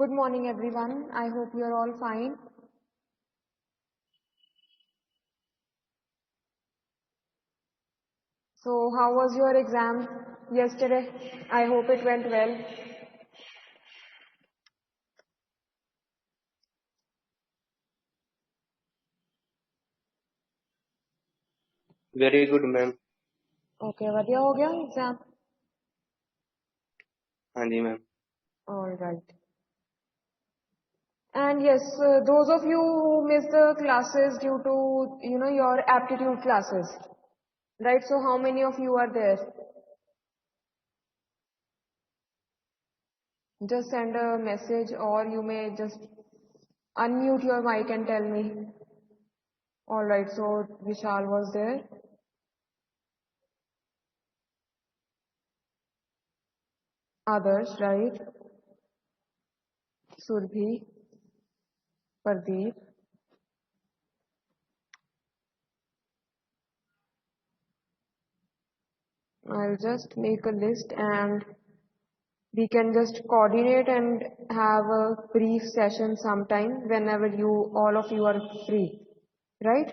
Good morning, everyone. I hope you're all fine. So, how was your exam yesterday? I hope it went well. Very good ma'am. Okay, बढ़िया हो गया exam? हाँ जी ma'am. All right. And yes, those of you who missed the classes due to, your aptitude classes, right? So, how many of you are there? Just send a message or you may just unmute your mic and tell me. All right, so Vishal was there. Others, right? Surbhi, Pardeep. I'll just make a list and we can just coordinate and have a brief session sometime whenever all of you are free, right?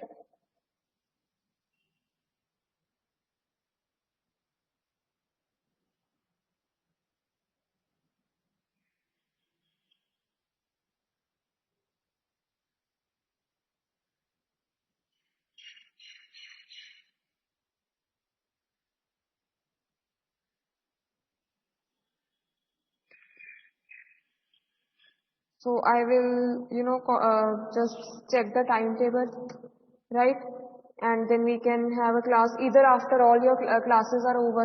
So I will, just check the timetable, right? And then we can have a class either after all your classes are over.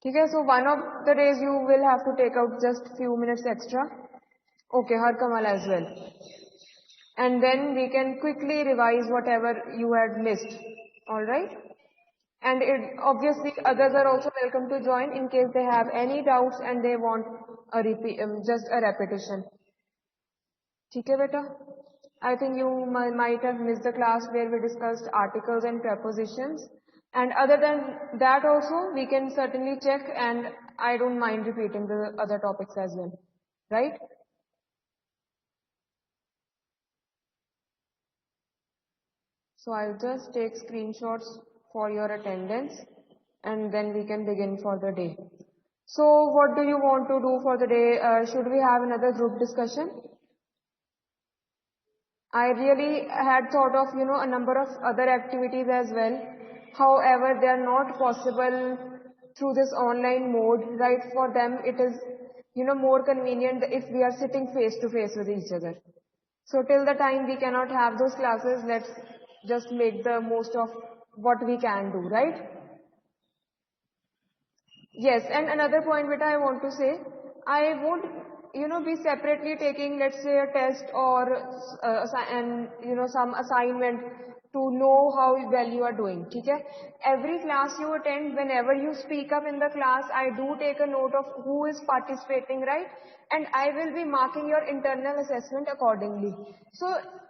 Okay, so one of the days you will have to take out just few minutes extra. Okay, Har Kamal as well. And then we can quickly revise whatever you had missed. Alright? And obviously others are also welcome to join in case they have any doubts and they want a repeat, just a repetition. Okay, beta? I think you might have missed the class where we discussed articles and prepositions. And other than that also, we can certainly check and I don't mind repeating the other topics as well. Right? So I'll just take screenshots for your attendance and then we can begin for the day. So what do you want to do for the day? Should we have another group discussion? I really had thought of, a number of other activities as well. However, they are not possible through this online mode, right? For them, it is, more convenient if we are sitting face to face with each other. So till the time we cannot have those classes, let's just make the most of what we can do, right? Yes, and another point which I want to say, I won't, be separately taking, let's say, a test or some assignment to know how well you are doing. Okay? Every class you attend, whenever you speak up in the class, I do take a note of who is participating, right? And I will be marking your internal assessment accordingly. So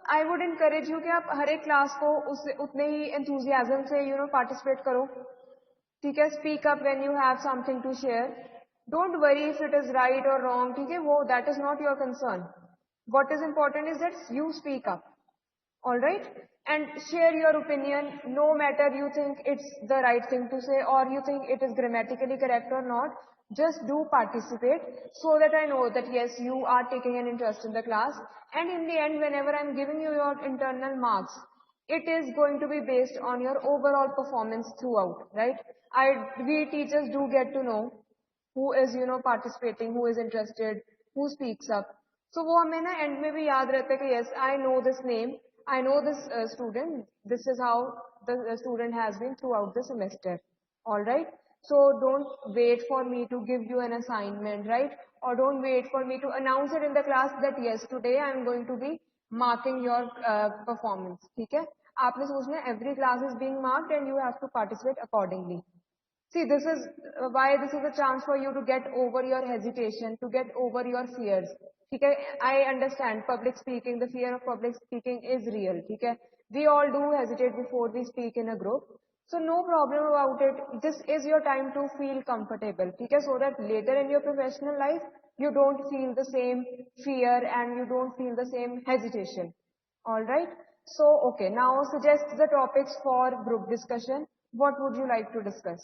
I would encourage you कि आप हर एक class को उतने ही enthusiasm से participate करो. ठीक है, speak up when you have something to share. Don't worry if it is right or wrong. ठीक है, वो that is not your concern. What is important is that you speak up. All right, and share your opinion. No matter you think it's the right thing to say or you think it is grammatically correct or not. Just do participate so that I know that yes, you are taking an interest in the class. And in the end, whenever I'm giving you your internal marks, it is going to be based on your overall performance throughout, right? We teachers do get to know who is, participating, who is interested, who speaks up. So वो हमें ना end में भी याद रहता है कि yes, I know this name, I know this student, this is how the student has been throughout the semester. Alright? So don't wait for me to give you an assignment, right? Or don't wait for me to announce it in the class that yes, today I am going to be marking your performance. ठीक है? आपने सोचना है every class is being marked and you have to participate accordingly. See, this is why this is a chance for you to get over your hesitation, to get over your fears. Okay, I understand public speaking, the fear of public speaking is real. Okay, we all do hesitate before we speak in a group. So no problem about it. This is your time to feel comfortable, okay? So that later in your professional life, you don't feel the same fear and you don't feel the same hesitation. Alright? So, okay, now suggest the topics for group discussion. What would you like to discuss?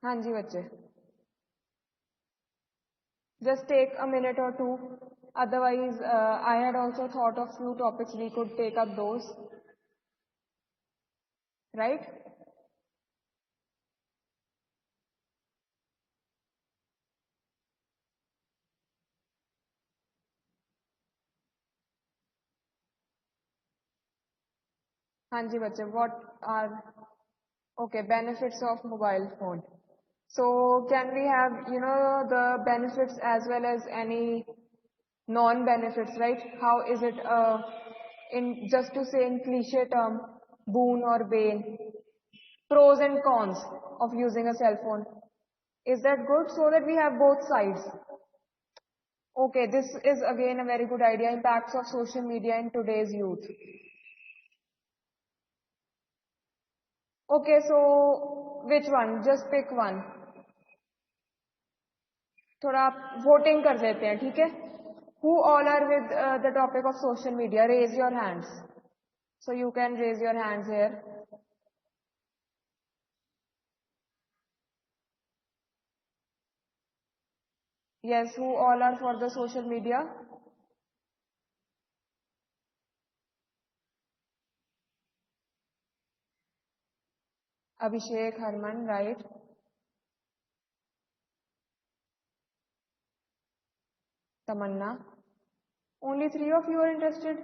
हाँ जी बच्चे. Just take a minute or two. Otherwise, I had also thought of few topics we could take up those. Right? हाँ जी बच्चे, what are okay benefits of mobile phone? So can we have the benefits as well as any non-benefits, right? How is it in just to say in cliche term, boon or bane, pros and cons of using a cell phone? Is that good so that we have both sides? Okay, this is again a very good idea. Impacts of social media in today's youth. Okay, so which one? Just pick one. थोड़ा आप voting कर देते हैं, ठीक है? Who all are with the topic of social media? Raise your hands. So you can raise your hands here. Yes, who all are for the social media? Abhishek, Harman, right? Tamanna. Only 3 of you are interested?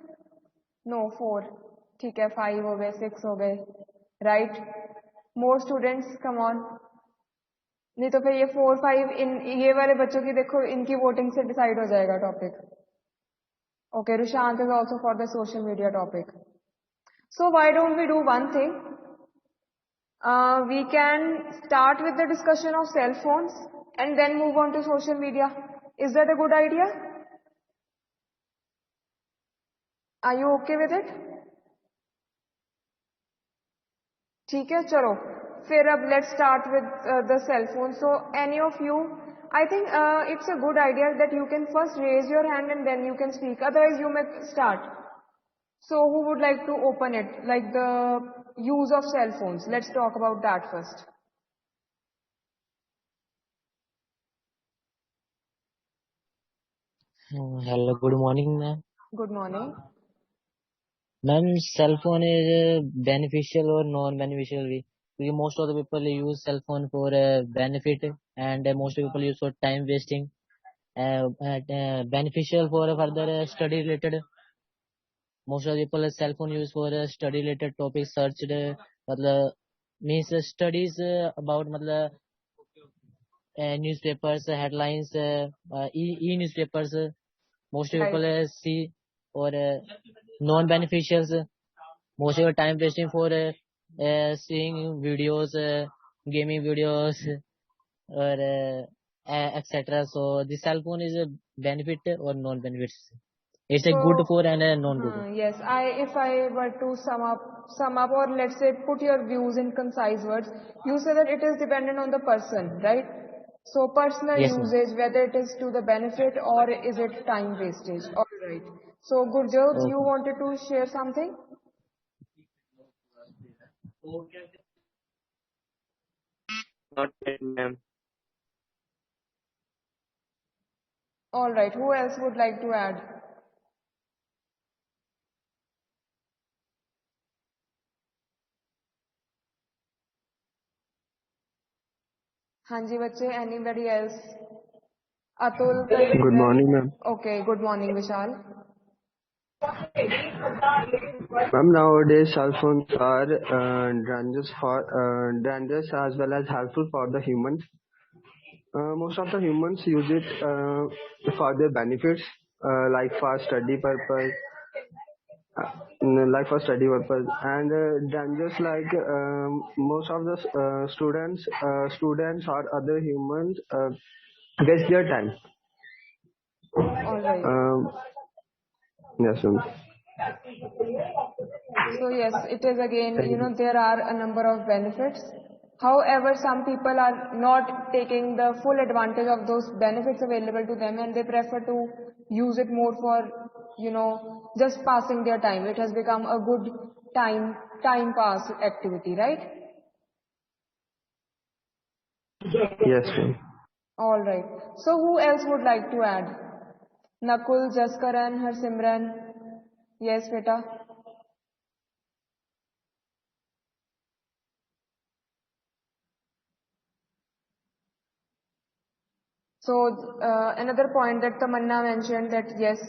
No, 4. ठीक है, 5 हो गए, 6 हो गए. Right? More students, come on. नहीं तो फिर ये 4, 5 इन ये वाले बच्चों की देखो इनकी वोटिंग से डिसाइड हो जाएगा topic. Okay, Rushant is also for the social media topic. So why don't we do one thing? We can start with the discussion of cell phones and then move on to social media. Is that a good idea? Are you okay with it? ठीक है, चलो फिर अब let's start with the cell phone. So any of you, I think it's a good idea that you can first raise your hand and then you can speak. Otherwise you may start. So who would like to open it? Like the use of cell phones. Let's talk about that first. Hello, good morning, ma'am. Good morning. Ma'am, cell phone is beneficial or non-beneficial? Because most of the people use cell phone for benefit, and most of the people use for time wasting. Beneficial for further study related. Most of the people cell phone use for study related topics searched. मतलब means studies about मतलब newspapers, headlines, e-newspapers. Most of the Right. people see or non-beneficials. Most of your time wasting for seeing videos, gaming videos, or etc. So the cell phone is a benefit or non-benefit. It's a good for and a non-good. Yes, if I were to sum up, or let's say put your views in concise words, you say that it is dependent on the person, right? So personal Yes, ma'am. usage, whether it is to the benefit or is it time wastage. All right. So Gurjot, you Okay. wanted to share something? Not yet, ma'am. All right. Who else would like to add? हाँ जी बच्चे, anybody else? Atul. Good morning, ma'am. Okay. Good morning, Vishal. Ma'am, nowadays cell phones are dangerous as well as helpful for the humans. Most of the humans use it for their benefits, like for study purpose, and dangerous like most of the students or other humans waste their time. All right. Um, Yes, ma'am. So yes, it is again, Thank you. there are a number of benefits. However, some people are not taking the full advantage of those benefits available to them, and they prefer to use it more for, just passing their time. It has become a good time pass activity, right? Yes, ma'am. All right. So who else would like to add? Nakul, Jaskaran, Harsimran. Yes, beta. So another point that Tamanna mentioned, that yes,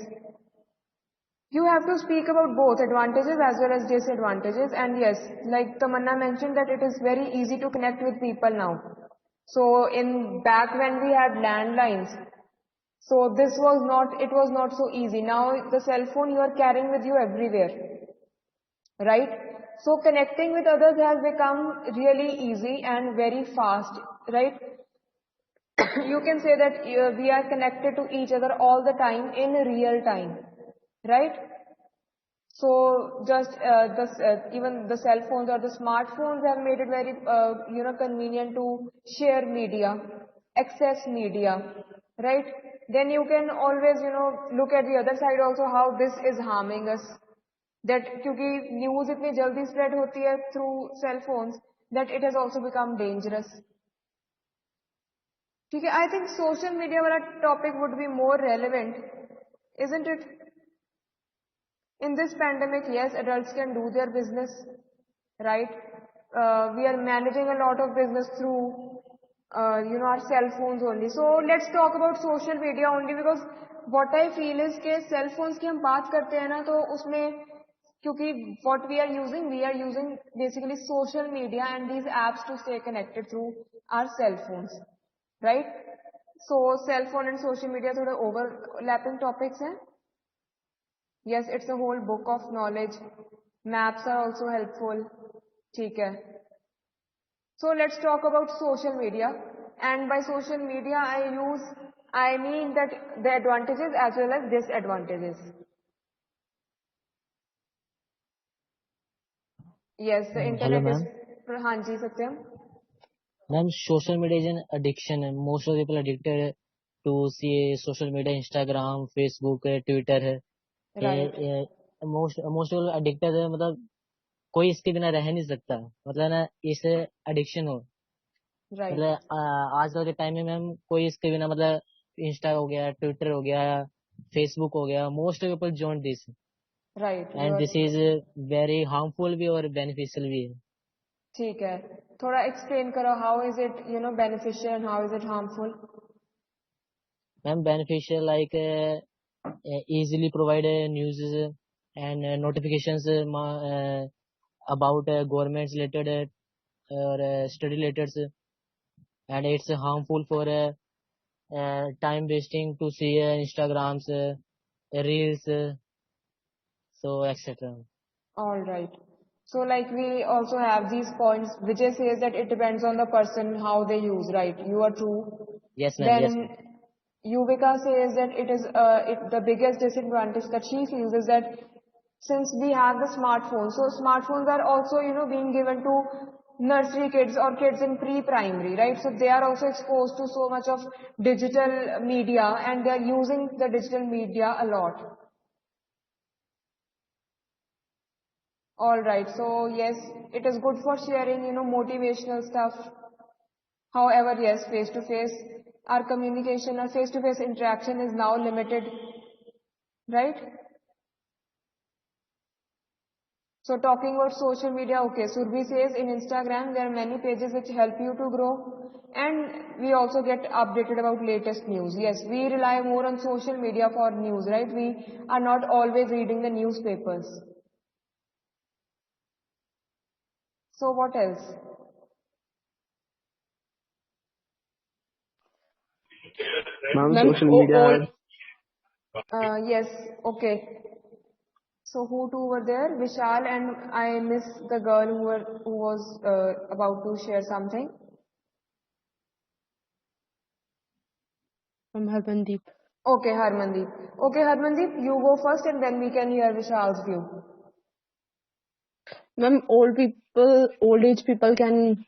you have to speak about both advantages as well as disadvantages. And yes, like Tamanna mentioned, that it is very easy to connect with people now. So in back when we had landlines, so it was not so easy. Now the cell phone you are carrying with you everywhere, right? So connecting with others has become really easy and very fast, right? You can say that we are connected to each other all the time in real time, right? So just even the cell phones or the smartphones have made it very convenient to share media, access media, right? Then you can always look at the other side also, how this is harming us. That क्योंकि news इतनी जल्दी spread होती है through cell phones, that it has also become dangerous. ठीक है, I think social media वाला topic would be more relevant, isn't it? In this pandemic, yes, adults can do their business, right? We are managing a lot of business through, our cell phones only. So let's talk about social media only, because what I feel is कि cell phones की हम बात करते हैं ना, तो उसमें क्योंकि what we are using basically social media and these apps to stay connected through our cell phones, right? So cell phone and social media थोड़े overlapping topics हैं. Yes, it's a whole book of knowledge. Maps are also helpful. ठीक है. So let's talk about social media. And by social media, I mean that the advantages as well as disadvantages. Yes, the Hello, internet is. ma'am. हाँ जी, सत्यम. Ma'am, social media is an addiction. Most of the people addicted to see social media, Instagram, Facebook, Twitter. Right. Most addicted है, मतलब कोई इसके बिना रह नहीं सकता, मतलब ना इसे एडिक्शन हो, Right. मतलब आजकल के टाइम में मैम कोई इसके बिना, मतलब इंस्टा हो गया, ट्विटर हो गया, फेसबुक हो गया, most people join this, Right. And this is very harmful भी और बेनिफिशियल भी है. ठीक है. थोड़ा explain करो, how is it beneficial and how is it harmful? Ma'am beneficial like easily provide news and notifications about governments related or study related, and it's harmful for time wasting to see Instagrams, reels, so etc. All right. So like we also have these points. Vijay says that it depends on the person how they use, right? You are true. Yes, ma'am. Yes, Then ma'am. Yuvika says that it is the biggest disadvantage that she feels is that since we have the smartphones, so smartphones are also being given to nursery kids or kids in pre-primary, right? So they are also exposed to so much of digital media and they are using the digital media a lot. All right. So yes, it is good for sharing, motivational stuff. However, yes, face-to-face, our communication, our face-to-face interaction is now limited, right? So talking about social media, okay, Surbi says in Instagram, there are many pages which help you to grow. And we also get updated about latest news. Yes, we rely more on social media for news, right? We are not always reading the newspapers. So what else? Ma'am, Ma'am, social media has yes, okay. So who two were there? Vishal and I miss the girl who was about to share something. From Harmandeep. Okay, Harmandeep. Okay, Harmandeep, you go first and then we can hear Vishal's view. Ma'am, old age people can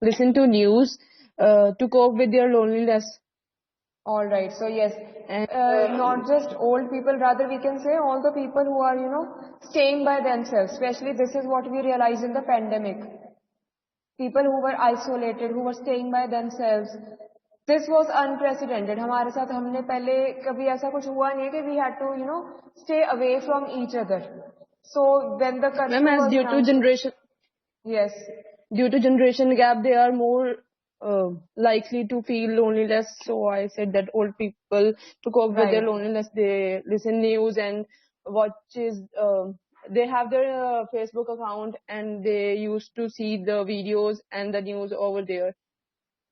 listen to news to cope with their loneliness. All right. So yes, And not just old people, rather we can say all the people who are, staying by themselves. Especially this is what we realized in the pandemic. People who were isolated, who were staying by themselves. This was unprecedented. हमारे साथ हमने पहले कभी ऐसा कुछ हुआ नहीं कि we had to, stay away from each other. So when the ma'am, curfew as was due to announced, yes, generation gap, they are more likely to feel loneliness. So I said that old people, to cope with their right. loneliness, they listen news and watches. They have their Facebook account and they used to see the videos and the news over there.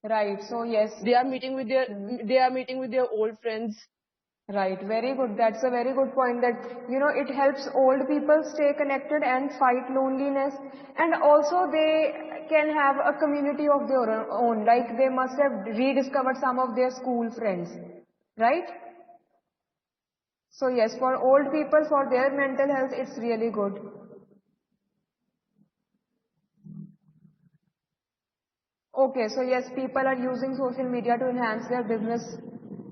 Right. So yes. They are meeting with their old friends. Right. Very good. That's a very good point that, it helps old people stay connected and fight loneliness. And also they can have a community of their own. Like they must have rediscovered some of their school friends. Right? So yes, for old people, for their mental health, it's really good. Okay, so yes, people are using social media to enhance their business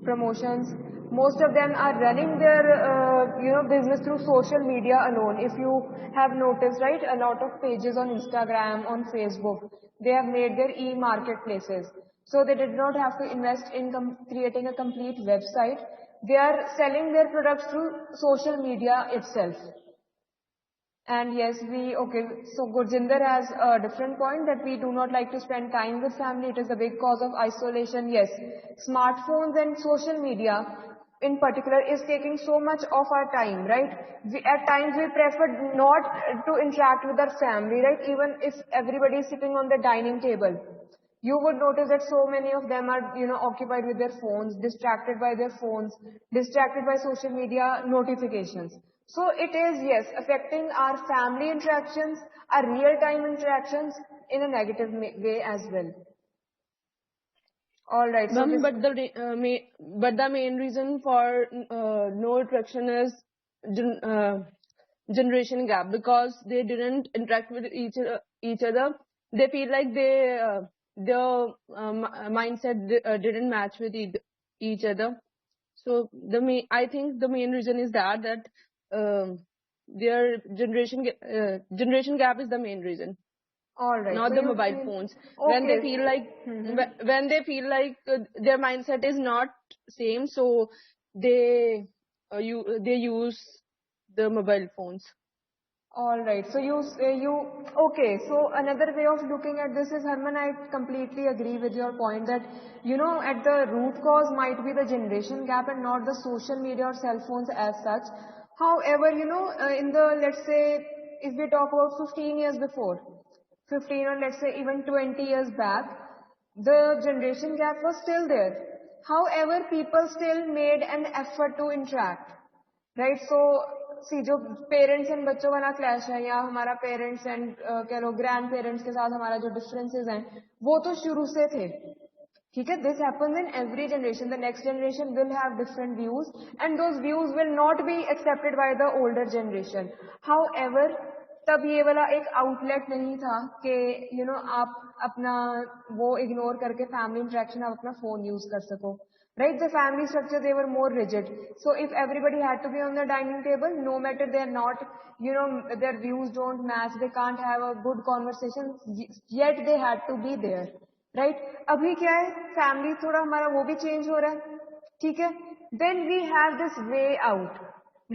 promotions. Most of them are running their, business through social media alone. If you have noticed, right, a lot of pages on Instagram, on Facebook, they have made their e-marketplaces. So they did not have to invest in creating a complete website. They are selling their products through social media itself. And yes, so Gurjinder has a different point that we do not like to spend time with family. It is a big cause of isolation. Yes, smartphones and social media in particular is taking so much of our time, right? At times we prefer not to interact with our family, right? Even if everybody is sitting on the dining table. You would notice that so many of them are, occupied with their phones, distracted by their phones, distracted by social media notifications. So it is, yes, affecting our family interactions, our real-time interactions in a negative way as well. All right. So Ma'am, this, but the main reason for no attraction is generation gap, because they didn't interact with each other. They feel like their mindset didn't match with each other. So I think the main reason is that their generation gap is the main reason, all right. not So the you mobile feel, phones. okay. When they feel like their mindset is not same, so they they use the mobile phones. All right. So okay. So another way of looking at this is, Harman, I completely agree with your point that, at the root cause might be the generation gap and not the social media or cell phones as such. However, in the, let's say, if we talk about 15 years before, 15 or let's say even 20 years back, the generation gap was still there. However, people still made an effort to interact. Right so see जो parents and बच्चों का ना clash है या हमारा parents and कह लो grand parents के साथ हमारा जो डिफरेंसेस हैं वो तो शुरू से थे ठीक है this happens in every generation the next generation will have different views and those views will not be accepted by the older generation how ever तब ये वाला एक आउटलेट नहीं था कि आप अपना वो इग्नोर करके फैमिली इंटरेक्शन आप अपना फोन यूज कर सको right the family structure they were more rigid so if everybody had to be on the dining table no matter they're not their views don't match they can't have a good conversation yet they had to be there right abhi kya hai family thoda hamara wo bhi change ho raha hai theek hai then we have this way out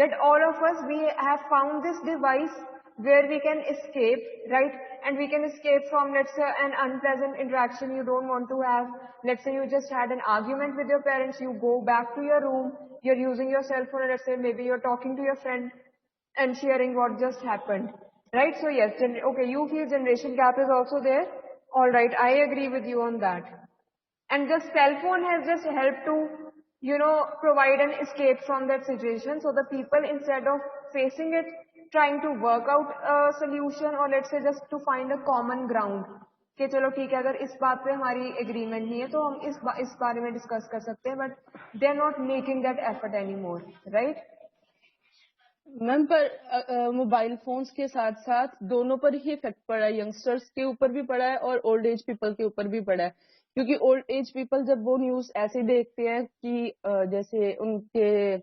that all of us we have found this device where we can escape, right? And we can escape from, let's say, an unpleasant interaction you don't want to have. Let's say you just had an argument with your parents, you go back to your room, you're using your cell phone, and let's say maybe you're talking to your friend and sharing what just happened, right? So yes, okay, you feel generation gap is also there. All right, I agree with you on that. And the cell phone has just helped to, provide an escape from that situation. So the people, instead of facing it, trying to work out a solution or let's say just to find a common ground. कि चलो ठीक है, अगर इस बात पे हमारी agreement नहीं है तो हम इस बारे में डिस्कस कर सकते हैं, but they are not making that effort any more, right? Ma'am पर मोबाइल फोन्स के साथ साथ दोनों पर ही इफेक्ट पड़ा है, यंगस्टर्स के ऊपर भी पड़ा है और ओल्ड एज पीपल के ऊपर भी पड़ा है। क्योंकि ओल्ड एज पीपल जब वो न्यूज ऐसे देखते हैं कि जैसे उनके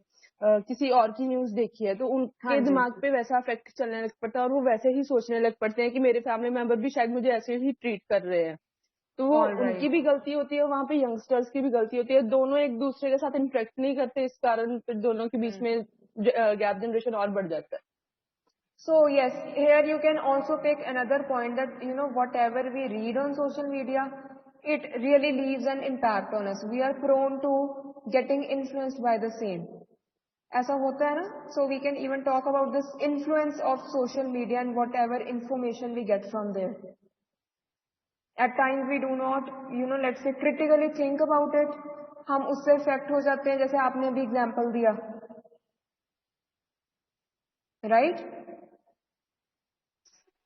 किसी और की न्यूज देखी है तो उनके हाँ जी, दिमाग पे वैसा इफेक्ट चलने लग पड़ता है और वो वैसे ही सोचने लग पड़ते हैं कि मेरे फैमिली मेंबर भी शायद मुझे ऐसे ही ट्रीट कर रहे हैं। तो वो ऑल उनकी राइट। भी गलती होती है, वहां पे यंगस्टर्स की भी गलती होती है, दोनों एक दूसरे के साथ इंटरेक्ट नहीं करते, इस कारण फिर दोनों के बीच में गैप जनरेशन और बढ़ जाता है। So yes, here you can also pick another point that, you know, whatever we read on social media, it really leaves an impact on us. We are prone to getting influenced by the same. ऐसा होता है ना? So we can even talk about this influence of social media and whatever information we get from there. At times we do not, you know, let's say critically think about it. हम उससे affect हो जाते हैं, जैसे आपने भी example दिया, right?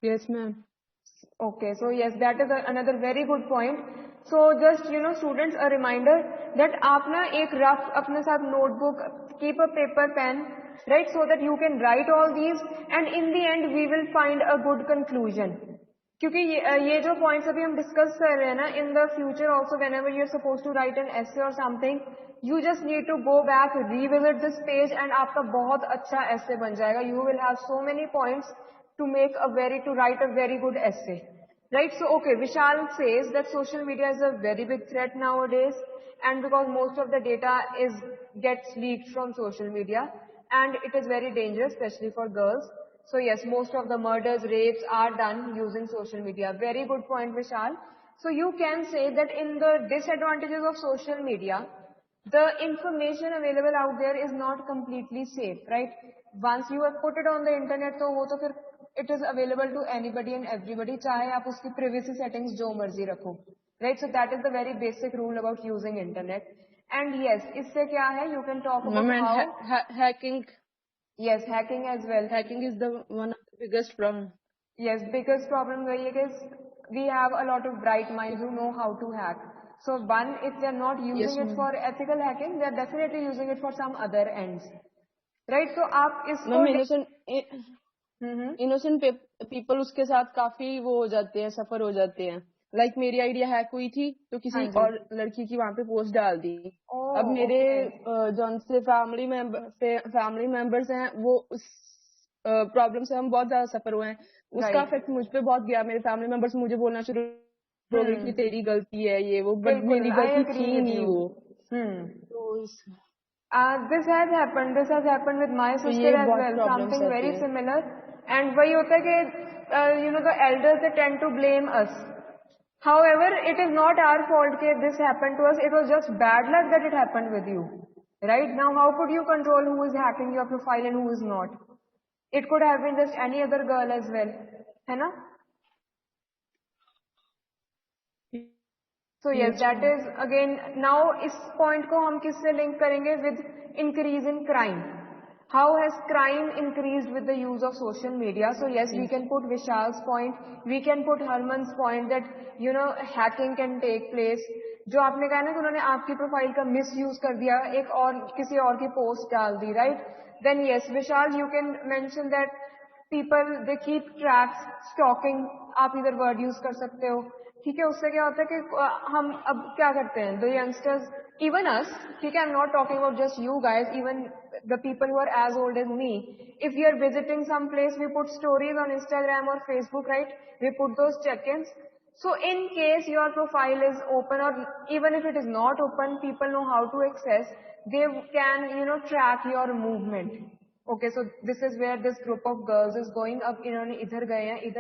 Yes ma'am. Okay, so yes, that is another very good point. So just, you know, students, a reminder that आप ना एक rough अपने साथ notebook, keep a paper pen, right, so that you can write all these, and in the end we will find a good conclusion. क्योंकि ये जो points अभी हम discuss कर रहे हैं ना, in the future also whenever you're supposed to write an essay or something, you just need to go back, revisit this page, and आपका बहुत अच्छा essay बन जाएगा. You will have so many points to write a very good essay. Right? So, okay, Vishal says that social media is a very big threat nowadays, and because most of the data gets leaked from social media, and it is very dangerous, especially for girls. So yes, most of the murders, rapes are done using social media. Very good point, Vishal. So you can say that in the disadvantages of social media, the information available out there is not completely safe, right? Once you have put it on the internet, तो वो तो फिर it is available to anybody and everybody, चाहे आप उसकी privacy settings जो मर्जी रखो, right? So that is the very basic rule about using internet. And yes, इससे क्या है? You can talk about ma'am how hacking yes, hacking as well. hacking is the one of the biggest problem. Yes, biggest problem वही है कि we have a lot of bright minds who know how to hack. So one, if they are not Yes using it ma'am. for ethical hacking, they are definitely using it for some other ends, right? So आप इसको ma'am innocent people उसके साथ काफी वो हो जाते हैं, सफर हो जाते हैं। लाइक मेरी आइडिया हैक हुई थी तो हाँ किसी जी, और लड़की की वहां पे पोस्ट डाल दी। अब ओह मेरे ओके, जौन से फैमिली मेंबर्स हैं वो उस प्रॉब्लम से हम बहुत ज्यादा सफर हुए हैं, उसका राइट, इफेक्ट मुझ पे बहुत गया। मेरे फैमिली मेंबर्स मुझे बोलना शुरू हो गए कि तेरी गलती है ये वो, बट बिल्कुल, मेरी आई गलती एग्री थी विद नहीं यू. वो। हम्म. तो This has happened with my तो sister ये as बहुत well, प्रॉब्लम्स something आती very है। similar. And वही होता है कि you know, the elders, they tend to blame us. However, it is not our fault that this happened to us. It was just bad luck that it happened with you. Right? Now, how could you control who is hacking your profile and who is not? It could have been just any other girl as well. है ना? So yes, that is again, now इस point को हम किससे link करेंगे? With increase in crime. How has crime increased with the use of social media? So yes, we can put Vishal's point, we can put Harman's point that, you know, hacking can take place. जो आपने कहा ना कि उन्होंने आपकी profile का misuse कर दिया, एक और किसी और की पोस्ट डाल दी, right? Then yes, Vishal, you can mention that people, they keep tracks, stalking, आप इधर word use कर सकते हो, ठीक है? उससे क्या होता है कि हम अब क्या करते हैं, the youngsters, even us, ठीक है? I'm not talking about just you guys, even the people who are as old as me, if we are visiting some place, we put stories on Instagram or Facebook, right? We put those check-ins. So in case your profile is open, or even if it is not open, people know how to access, they can, you know, track your movement. Okay, so this is where this group of girls is going up, इन्होंने इधर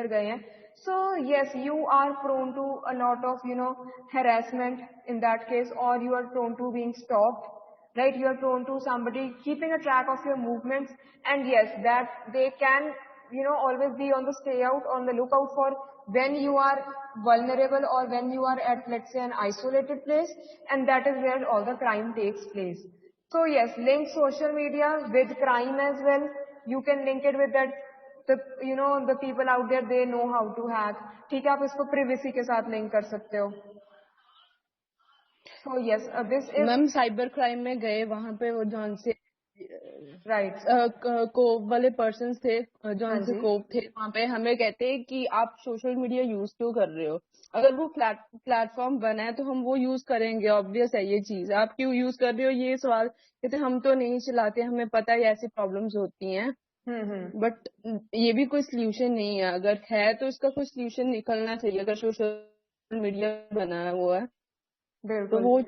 गए हैं. So yes, you are prone to a lot of, you know, harassment in that case, or you are prone to being stalked, right? You are prone to somebody keeping a track of your movements, and yes, that they can, you know, always be on the lookout for when you are vulnerable or when you are at, let's say, an isolated place, and that is where all the crime takes place. So yes, link social media with crime as well. You can link it with that, the people out there, they know how to hack. ठीक है, आप इसको privacy के साथ link कर सकते हो. So yes, this is ma'am cyber crime में गए, वहां पे वो जॉन से right. कोव वाले पर्सन थे, हाँ जॉन से जी. कोव थे, वहां पे हमें कहते हैं कि आप सोशल मीडिया यूज क्यों कर रहे हो, अगर वो प्लेटफॉर्म बना है तो हम वो यूज करेंगे, ऑब्वियस है ये चीज, आप क्यों यूज कर रहे हो ये सवाल, कहते हम तो नहीं चलाते, हमें पता है ऐसी प्रॉब्लम्स होती हैं, बट ये भी कोई सोल्यूशन नहीं है, अगर है तो इसका कोई सोल्यूशन निकलना चाहिए, अगर सोशल मीडिया बना हुआ है तो बिल्कुल. वो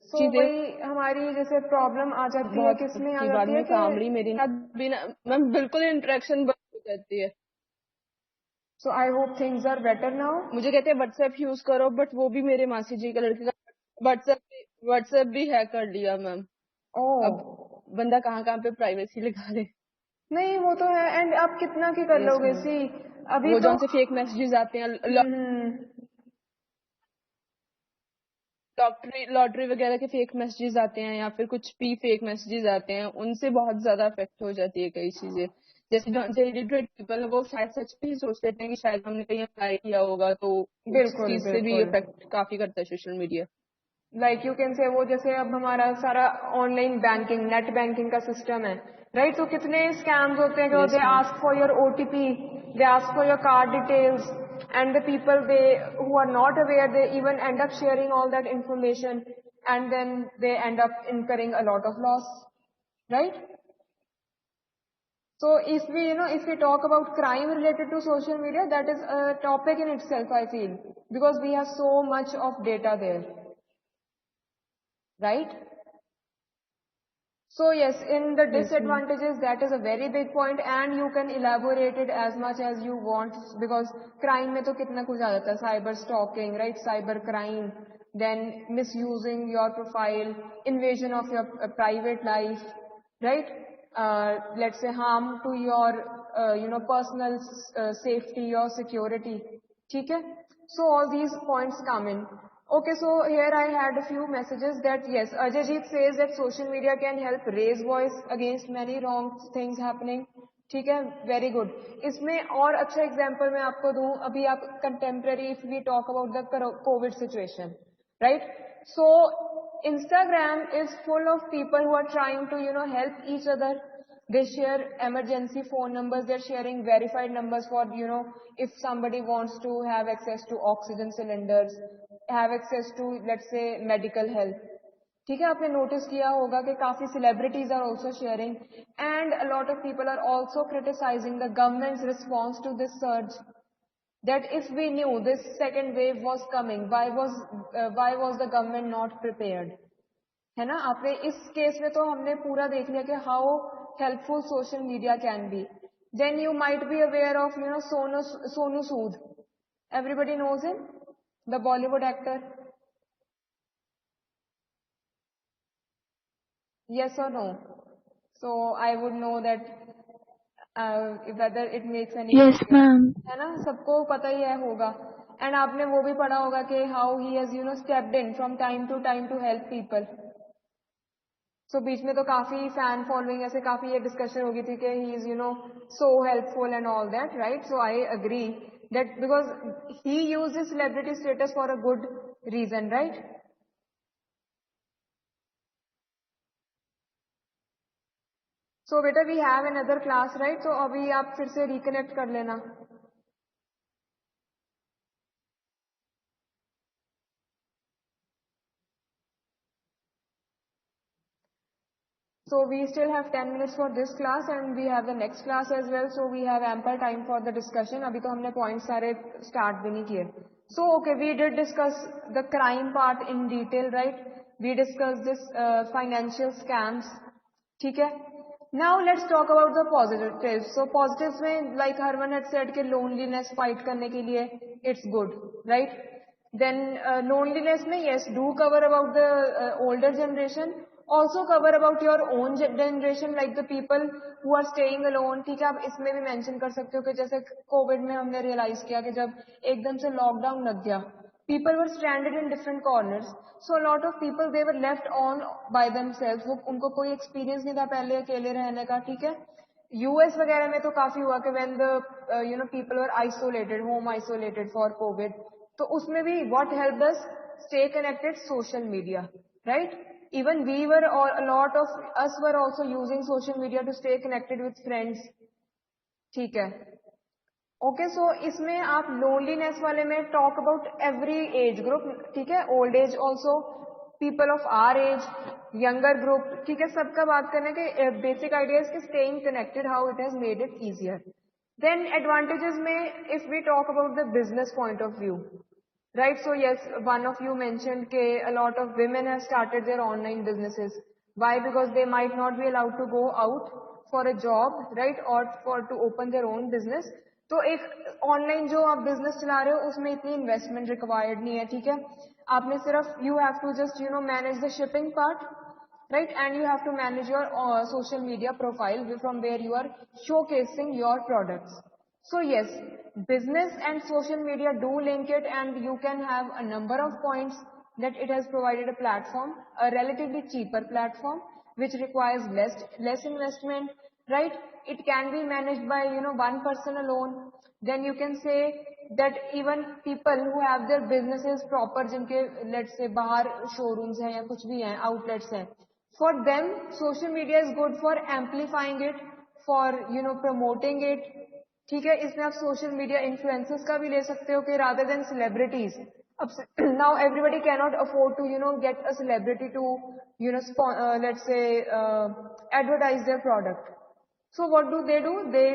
So चीजें वही हमारी जैसे प्रॉब्लम आ जाती है, बहुत किसमें आ की बाद जाती है में फैमिली मेरी कि साथ बिना मैम बिल्कुल इंटरेक्शन बंद हो जाती है. so I hope things are better now. मुझे कहते हैं व्हाट्सएप यूज करो, बट वो भी मेरे मासी जी का लड़के का व्हाट्सएप भी हैक कर लिया मैम. अब Oh बंदा कहाँ कहाँ पे प्राइवेसी लगा ले. नहीं, वो तो है. एंड आप कितना की कर यस लोगे? मैम, सी अभी वो तो जौन से फेक मैसेजेस आते हैं, लॉटरी वगैरह के फेक मैसेजेस आते हैं, या फिर कुछ भी फेक मैसेजेस आते हैं, उनसे बहुत ज्यादा अफेक्ट हो जाती है कई चीजें. जैसे जो से इलिटरेट पीपल है वो शायद सच भी सोच लेते हैं कि शायद हमने कहीं अप्लाई किया होगा, तो उस बिल्कुल चीज से भी बिल्कुल. अफेक्ट काफी करता है social media. Like you can say वो जैसे अब हमारा सारा ऑनलाइन बैंकिंग, नेट बैंकिंग का सिस्टम है, राइट? तो कितने स्कैम्स होते हैं कि yes they ma'am. Ask for your OTP, they ask for your card details, and the people they who are not aware, they even end up sharing all that information, and then they end up incurring a lot of loss, right? So if we talk about crime related to social media, that is a topic in itself, I feel, because we have so much of data there, right? So yes, in the yes ma'am. disadvantages, that is a very big point, and you can elaborate it as much as you want, because crime में तो कितना कुछ आ जाता है, cyber stalking, right? Cyber crime, then misusing your profile, invasion of your private life, right? Let's say harm to your personal safety or security. ठीक है? So all these points come in. Okay, so here I had a few messages that yes, Ajayjeet says that social media can help raise voice against many wrong things happening. ठीक है, very good. इसमें और अच्छा example मैं आपको दूं, अभी आप contemporary, if we talk about the COVID situation, right? So Instagram is full of people who are trying to help each other. They share emergency phone numbers, they're sharing verified numbers for if somebody wants to have access to oxygen cylinders, have access to let's say medical help. ठीक है, आपने notice किया होगा कि काफी celebrities are also sharing, and a lot of people are also criticizing the government's response to this surge, that if we knew this second wave was coming, why was the government not prepared? है ना? आपने इस case में तो हमने पूरा देख लिया कि how helpful social media can be. Then you might be aware of Sonu Sood. Everybody knows him, the Bollywood actor. Yes or no? So I would know that whether it makes any Yes, difference. ma'am. है ना? सबको पता ही है होगा. And आपने वो भी पढ़ा होगा कि how he has stepped in from time to time to help people. So बीच में तो काफी फैन फॉलोइंग ऐसे काफी ये डिस्कशन हो गई थी कि he is so helpful and all that, right? So I agree that because he used his celebrity status for a good reason, right? So बेटा we have another class, right? So अभी आप फिर से reconnect कर लेना. So we still have 10 minutes for this class and we have the next class as well. So we have ample time for the discussion. अभी तो हमने points सारे start भी नहीं किए. So okay, we did discuss the crime part in detail, right? We discussed this financial scams. ठीक है? Now let's talk about the positives. So positives में like Harman had said कि loneliness fight करने के लिए it's good, right? Then loneliness में yes, do cover about the older generation. Also cover about your own generation, like the people who are staying alone. ठीक है, आप इसमें भी mention कर सकते हो कि जैसे कोविड में हमने realize किया कि जब एकदम से लॉकडाउन लग गया, people were stranded in different corners. So a lot of people they were left on by themselves. वो उनको कोई experience नहीं था पहले अकेले रहने का, ठीक है. US वगैरह में तो काफी हुआ कि when the people were isolated, home isolated for COVID, तो उसमें भी what helped us stay connected? Social media, right? Even we were, or a lot of us were also using social media to stay connected with friends. ठीक है. Okay, सो इसमें आप loneliness वाले में talk about every age group, ठीक है, old age also, people of our age, younger group, ठीक है, सबका बात करने के बेसिक आइडियाज के staying connected, how it has made it easier. Then advantages में if we talk about the business point of view, right? So yes, one of you mentioned that a lot of women have started their online businesses. Why? Because they might not be allowed to go out for a job, right? Or for to open their own business. तो एक online जो आप business चला रहे हो उसमें इतनी investment required नहीं है, ठीक है. आपने सिर्फ you have to just manage the shipping part, right? And you have to manage your social media profile from where you are showcasing your products. So yes, business and social media do link it, and you can have a number of points that it has provided a platform, a relatively cheaper platform, which requires less investment, right? It can be managed by one person alone. Then you can say that even people who have their businesses proper, जिनके let's say बाहर showrooms हैं या कुछ भी हैं, outlets हैं, for them social media is good for amplifying it, for promoting it. ठीक है, इसमें आप सोशल मीडिया इन्फ्लुएंसर्स का भी ले सकते हो कि रादर देन सेलिब्रिटीज. अब now everybody can not afford to get a celebrity to let's say advertise their product. So what do? They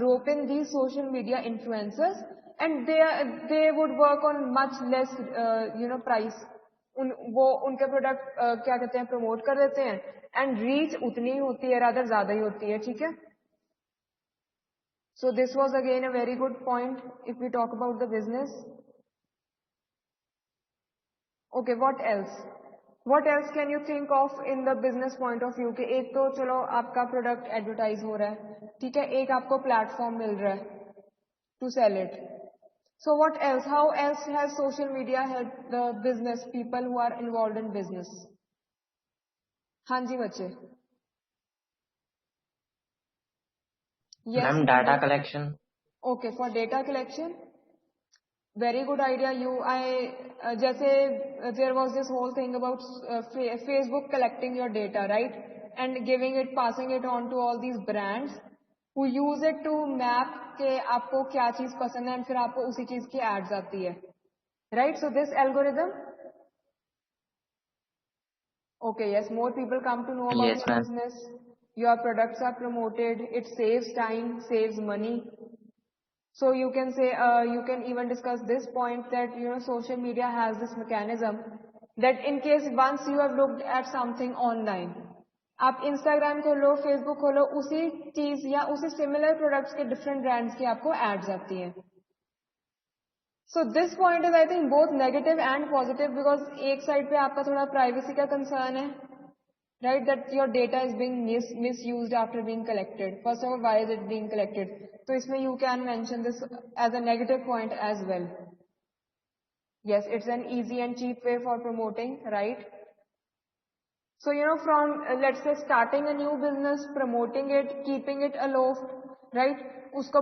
rope in these social media influencers, and they would work on much less price. वो उनके product क्या कहते हैं, promote कर देते हैं, and reach उतनी ही होती है, रादर ज्यादा ही होती है, ठीक है. So this was again a very good point if we talk about the business. Okay, what else? What else can you think of in the business point of view? कि एक तो चलो आपका प्रोडक्ट एडवर्टाइज हो रहा है, ठीक है, एक आपको प्लेटफॉर्म मिल रहा है to sell it. So what else? How else has social media helped the business people who are involved in business? हाँ जी बच्चे. Yes. Ma'am, data collection. Okay, for data collection. Very good idea. जैसे there was this whole thing about Facebook collecting your data, right? And passing it on to all these brands who use it to map के आपको क्या चीज पसंद है, and फिर आपको उसी चीज की ads आती है, right? So this algorithm. Okay, yes, more people come to know about Yes, your ma'am. business. Your products are promoted. It saves time, saves money. So you can say, you can even discuss this point that social media has this mechanism that in case once you have looked at something online, आप Instagram खोलो, Facebook खोलो, उसी चीज या उसी similar products के different brands की आपको ads आती हैं. So this point is I think both negative and positive, because एक side पे आपका थोड़ा privacy का concern है, right? That your data is being misused after being collected. First of all, why is it being collected? So इसमें you can mention this as a negative point as well. Yes, it's an easy and cheap way for promoting, right? So from let's say starting a new business, promoting it, keeping it aloft, right? उसको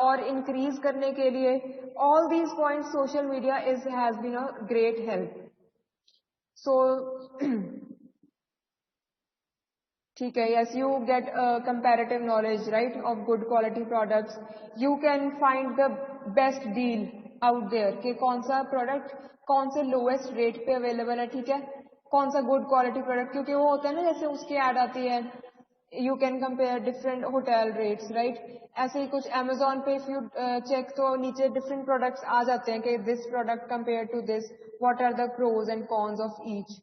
और increase करने के लिए, all these points social media has been a great help. So ठीक है, yes, you get comparative knowledge, right, of good quality products. You can find the best deal out there कि कौन सा प्रोडक्ट कौन से लोएस्ट रेट पे available है, ठीक है, कौन सा गुड क्वालिटी प्रोडक्ट, क्योंकि वो होता है ना जैसे उसकी ऐड आती है, you can compare different hotel rates, right? ऐसे ही कुछ Amazon पे if you check तो नीचे different products आ जाते हैं कि this product compared to this, what are the pros and cons of each.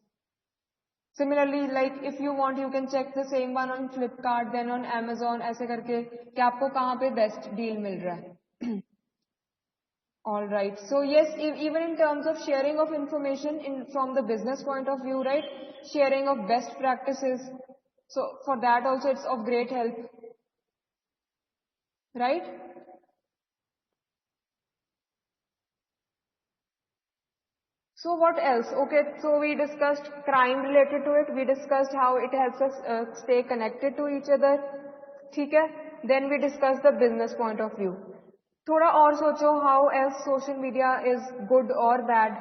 Similarly, like if you want, you can check the same one on Flipkart, then on Amazon, ऐसे करके कि आपको कहाँ पे best deal मिल रहा है. All right. So yes, even in terms of sharing of information from the business point of view, right? Sharing of best practices. So for that also it's of great help, right? So what else? Okay, so we discussed crime related to it. We discussed how it helps us stay connected to each other. ठीक है, then we discuss the business point of view. थोड़ा और सोचो, how else social media is good or bad.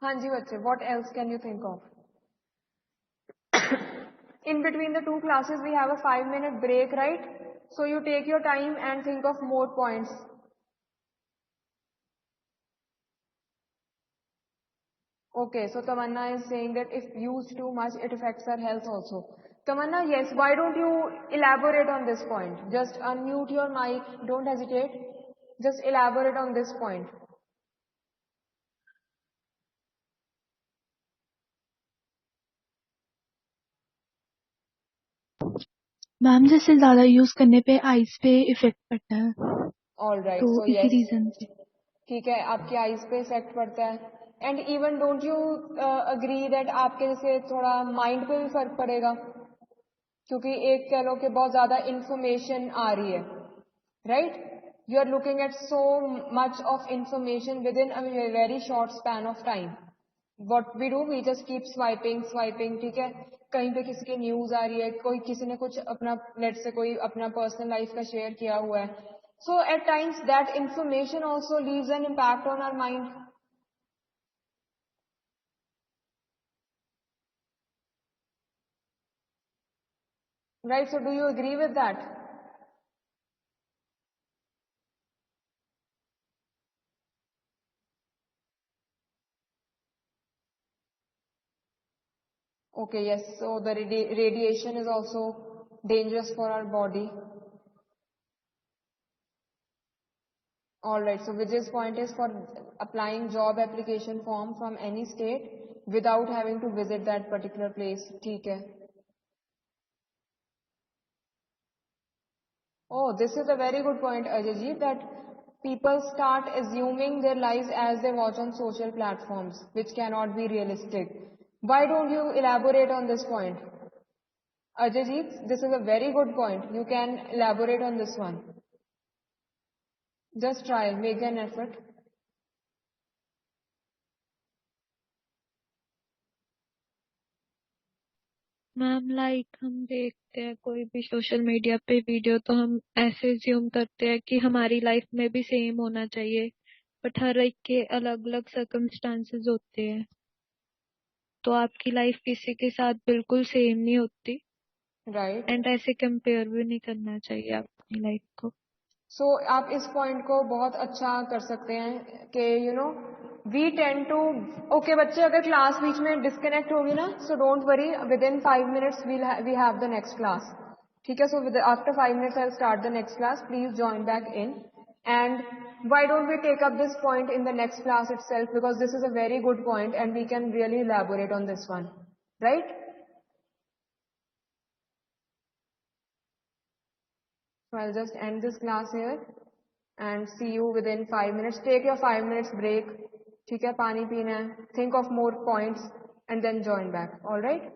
हाँ जी बच्चे, what else can you think of? In between the two classes we have a 5-minute break, right? So you take your time and think of more points. Okay, so Tamanna is saying that if used too much, it affects our health also. Tamanna, yes, why don't you elaborate on this point? Just unmute your mic, don't hesitate. Just elaborate on this point. Ma'am जैसे ज्यादा use करने पे eyes पे effect पड़ता है, Alright, तो so इसी yes. Reason से। ठीक है, आपकी आईज पे इफेक्ट पड़ता है. And even don't you agree that आपके जैसे थोड़ा माइंड पे भी फर्क पड़ेगा, क्योंकि एक कह लो कि बहुत ज्यादा इंफॉर्मेशन आ रही है, right? You are looking at so much of information with in a very short span of time. What we do, we just keep swiping, ठीक है. कहीं पे किसी की न्यूज आ रही है, कोई किसी ने कुछ अपना लेट से कोई अपना पर्सनल लाइफ का शेयर किया हुआ है. So at times that information also leaves an impact on our mind. Right, so do you agree with that? Okay, yes, so the radiation is also dangerous for our body. Alright, so Vijay's point is for applying job application form from any state without having to visit that particular place. ठीक है. Oh, this is a very good point, Ajay, that people start assuming their lives as they watch on social platforms, which cannot be realistic. Why don't you elaborate on this point? Ajay, this is a very good point. You can elaborate on this one. Just try, make an effort. Ma'am like हम देखते हैं कोई भी social media पे video, तो हम ऐसे ज्यूम करते हैं कि हमारी लाइफ में भी सेम होना चाहिए, बट हर एक के अलग अलग सर्कमस्टांसेस होते हैं, तो आपकी लाइफ किसी के साथ बिल्कुल सेम नहीं होती. Right. एंड ऐसे कंपेयर भी नहीं करना चाहिए अपनी लाइफ को. So आप इस पॉइंट को बहुत अच्छा कर सकते हैं कि वी टेंड टू. ओके बच्चे, अगर क्लास बीच में डिस्कनेक्ट होगी ना, so don't worry, with in 5 minutes we have the next class. ठीक है, so after 5 minutes I start the next class. Please join back in. And why don't we take up this point in the next class itself, because this is a very good point and we can really elaborate on this one, right? So I'll just end this class here and see you within 5 minutes. Take your 5 minutes break. ठीक है, पानी पीना है, think of more points and then join back. All right?